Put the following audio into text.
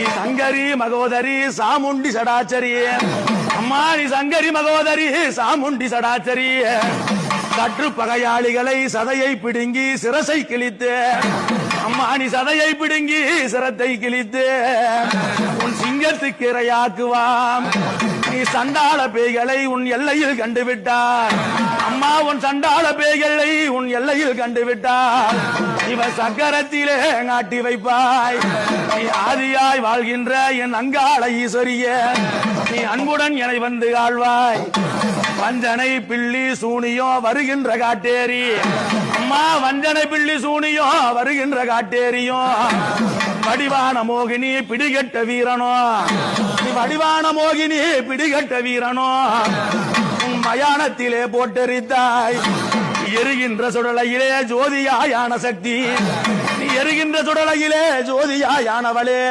நீ சங்கரி மகோதரி சாமுண்டி சடாச்சரி அம்மா நீ சங்கரி மகோதரி சாமுண்டி சடாச்சரி கற்று பகையாளிகளை சதையை பிடுங்கி சிரசை கிழித்து அம்மா நீ சதையை பிடுங்கி சிரத்தை கிழித்து உன் சிங்கத்துக்கு இரையாக்குவாம் நீ சண்டாள பேய்களை உன் எல்லையில் கண்டுவிட்டார் அம்மா உன் சண்டாள பேய்களை உன் எல்லையில் கண்டுவிட்டார் இவ சக்கரத்திலே காட்டி வைப்பாய் நீ ஆதியாய் வாழ்கின்ற என் அங்காள ஈஸ்வரிய நீ அன்புடன் என வந்து ஆழ்வாய் வஞ்சனை பிள்ளி சூனியோ வருகின்ற காட்டேரி அம்மா வஞ்சனை பிள்ளி சூனியோ வருகின்ற காட்டேரியும் வடிவான மோகினி பிடிகட்ட வீரனோ நீ வடிவான மோகினி பிடிகட்ட வீரனோ மயானத்திலே போட்டெரித்தாய் எரிகின்ற சுடலையிலே ஜோதியாயான சக்தி நீ எரிகின்ற சுடலையிலே ஜோதியாயானவளே